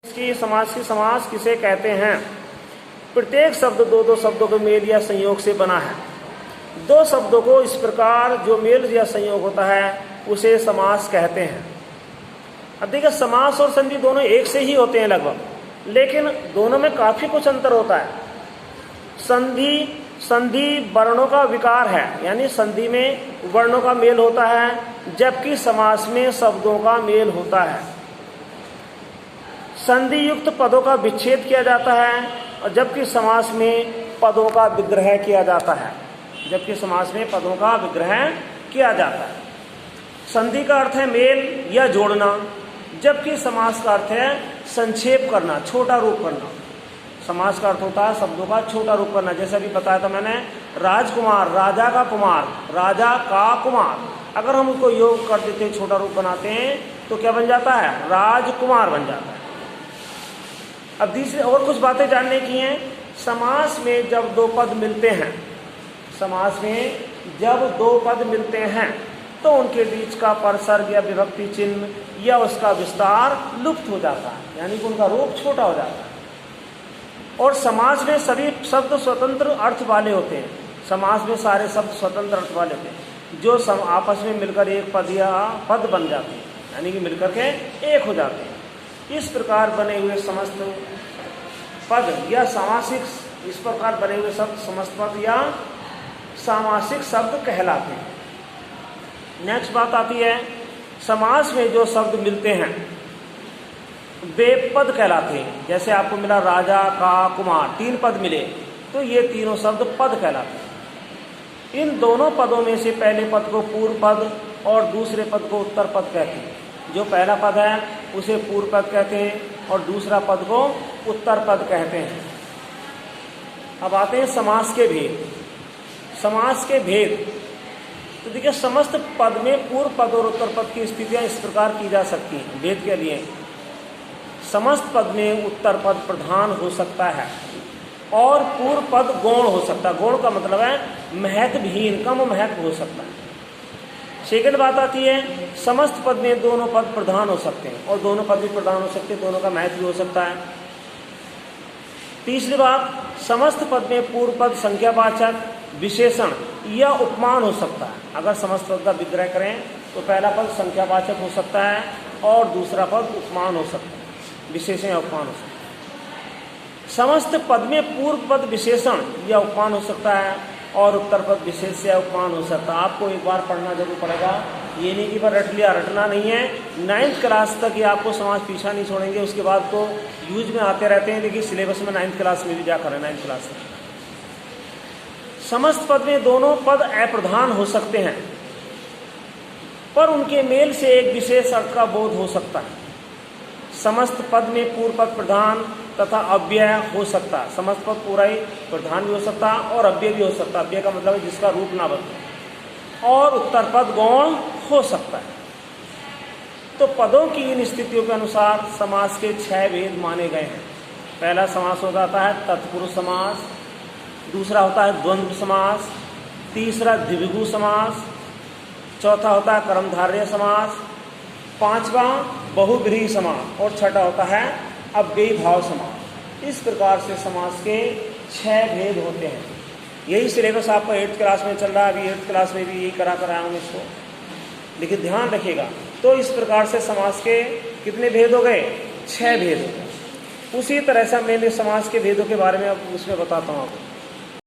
समास किसे कहते हैं? प्रत्येक शब्द दो दो शब्दों के मेल या संयोग से बना है। दो शब्दों को इस प्रकार जो मेल या संयोग होता है उसे समास कहते हैं। अब देखिए, समास और संधि दोनों एक से ही होते हैं लगभग, लेकिन दोनों में काफी कुछ अंतर होता है। संधि वर्णों का विकार है, यानी संधि में वर्णों का मेल होता है, जबकि समास में शब्दों का मेल होता है। संधि युक्त पदों का विच्छेद किया जाता है, और जबकि समास में पदों का विग्रह किया जाता है। संधि का अर्थ है मेल या जोड़ना, जबकि समास का अर्थ है संक्षेप करना, छोटा रूप करना। समास का अर्थ होता है शब्दों का छोटा रूप करना। जैसे अभी बताया था मैंने, राजकुमार, राजा का कुमार, राजा का कुमार। अगर हम उसको योग कर देते हैं, छोटा रूप बनाते हैं, तो क्या बन जाता है? राजकुमार बन जाता है। अब दूसरी और कुछ बातें जानने की हैं। समास में जब दो पद मिलते हैं तो उनके बीच का परसर्ग या विभक्ति चिन्ह या उसका विस्तार लुप्त हो जाता है, यानी कि उनका रूप छोटा हो जाता है। और समास में सभी शब्द स्वतंत्र अर्थ वाले होते हैं। समास में सारे शब्द स्वतंत्र अर्थ वाले होते हैं, जो आपस में मिलकर एक पद या पद बन जाते हैं, यानी कि मिलकर के एक हो जाते हैं। इस प्रकार बने हुए समस्त पद या सामासिक समस्त पद या सामासिक शब्द कहलाते हैं। नेक्स्ट बात आती है, समास में जो शब्द मिलते हैं वे पद कहलाते हैं। जैसे आपको मिला राजा का कुमार, 3 पद मिले, तो ये तीनों शब्द पद कहलाते हैं। इन दोनों पदों में से पहले पद को पूर्व पद और दूसरे पद को उत्तर पद कहते हैं। जो पहला पद है उसे पूर्व पद कहते हैं और दूसरा पद को उत्तर पद कहते हैं। अब आते हैं समास के भेद। तो देखिए, समस्त पद में पूर्व पद और उत्तर पद की स्थितियां इस प्रकार की जा सकती हैं। भेद के लिए समस्त पद में उत्तर पद प्रधान हो सकता है और पूर्व पद गौण हो सकता है। गौण का मतलब है महत्वहीन, कम महत्व हो सकता है। सेकंड बात आती है, समस्त पद में दोनों पद प्रधान हो सकते हैं, और दोनों पद भी प्रधान हो सकते हैं, दोनों का महत्व भी हो सकता है। तीसरी बात, समस्त पद में पूर्व पद संख्यावाचक, विशेषण या उपमान हो सकता है। अगर समस्त पद का विग्रह करें तो पहला पद संख्यावाचक हो सकता है और दूसरा पद उपमान हो सकता है, विशेषण या उपमान हो सकता है। समस्त पद में पूर्व पद विशेषण या उपमान हो सकता है और उत्तर पद विशेष या उपमान हो सकता है। आपको एक बार पढ़ना जरूर पड़ेगा, ये नहीं कि पर रट लिया, रटना नहीं है। 9th क्लास तक ये आपको समाज पीछा नहीं छोड़ेंगे, उसके बाद तो यूज में आते रहते हैं। देखिए, सिलेबस में 9th क्लास में भी जा कर 9th क्लास में। समस्त पद में दोनों पद अप्रधान हो सकते हैं, पर उनके मेल से एक विशेष अर्थ का बोध हो सकता है। समस्त पद में पूर्व पद प्रधान तथा अव्यय हो सकता है। समस्त पद पूरा ही प्रधान भी हो सकता है और अव्यय भी हो सकता है। अव्यय का मतलब है जिसका रूप ना बदले। और उत्तर पद गौण हो सकता है। तो पदों की इन स्थितियों के अनुसार समास के 6 भेद माने गए हैं। पहला समास हो जाता है तत्पुरुष समास, दूसरा होता है द्वंद्व समास, तीसरा द्विगु समास, चौथा होता है कर्मधारय समास, पांचवा बहुव्रीहि समास और छठा होता है अव्ययी भाव समास। इस प्रकार से समास के 6 भेद होते हैं। यही सिलेबस आपका 8th क्लास में चल रहा है। अभी 8th क्लास में भी यही करा कर आया हूँ इसको, लेकिन ध्यान रखिएगा। तो इस प्रकार से समास के कितने भेद हो गए? 6 भेद हो गए। उसी तरह से मैं समास के भेदों के बारे में अब उसमें बताता हूँ आपको।